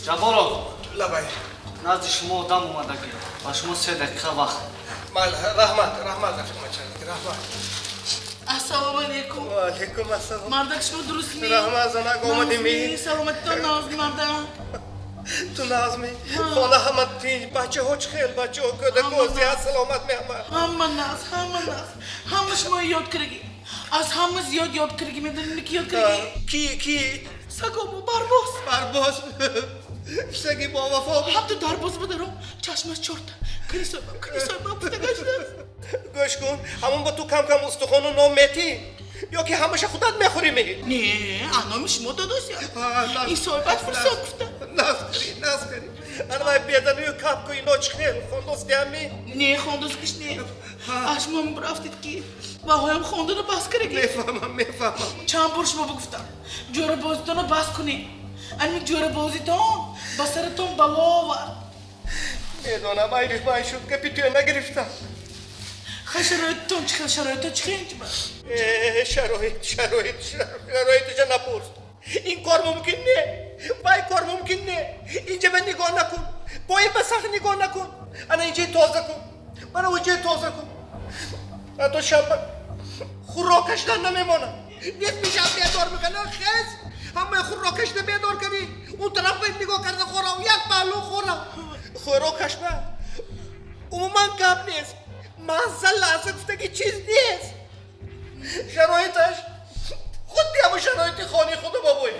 جبارو لبای نزد شما آدم اومده که و شما 3 دقیقه وقت مال رحمت رفیق مچان رحمت السلام علیکم و علیکم السلام مردک شما درست می؟ رحمت زنگ آمدی می سلامت تو ناز مردم تو نازمی خانه همه تین بچه هاچ خیل بچه ها کده کوزی هست سلامت می همه همه شما یاد کرگی از همه زیاد یاد کرگی میدونی کی یاد کرگی؟ کی سگامو برباز سگی با وفا حتی درباز بدارم چشمش چرت کلیسای من پتگش گوش کن همون با تو کم استخوان و نام میتی یا که همشه خودت میخوری میگی نه انا شما داداسی این صحبت فرصت گفته ناز کری انا بیادنی و کپ کوی نوچ خیل خوندوز کمی نه خوندوز کش نه اشمام برافتید کی و هایم خونده رو بس کرگی میفهمم چند بار شما بگفتم جوره بازیتون رو بس کنی انمی جوره بازیتون با سرتون بلا آورد میدونم ایریش باید شد که پیتوی نگرفتم شرایطتون چه خیلی شرایطش نپرس این کار ممکن نه وای کار ممکن نه اینجا به نگاه نکن پای بسخ نگاه نکن انا اینجا تازه کن من اونجا تازه کن تو شب خوراکش نمیمونه نیت میشم بیادار میکنه خیز همه خوراکش بیادار کنی اون طرف باید نگاه کرده خورم یک پهلو خورم خوراکش نه عموما کم نیست محضر لحظه گفته که چیز نیست شرایطش خود همون شرایط خانه خودو بابوی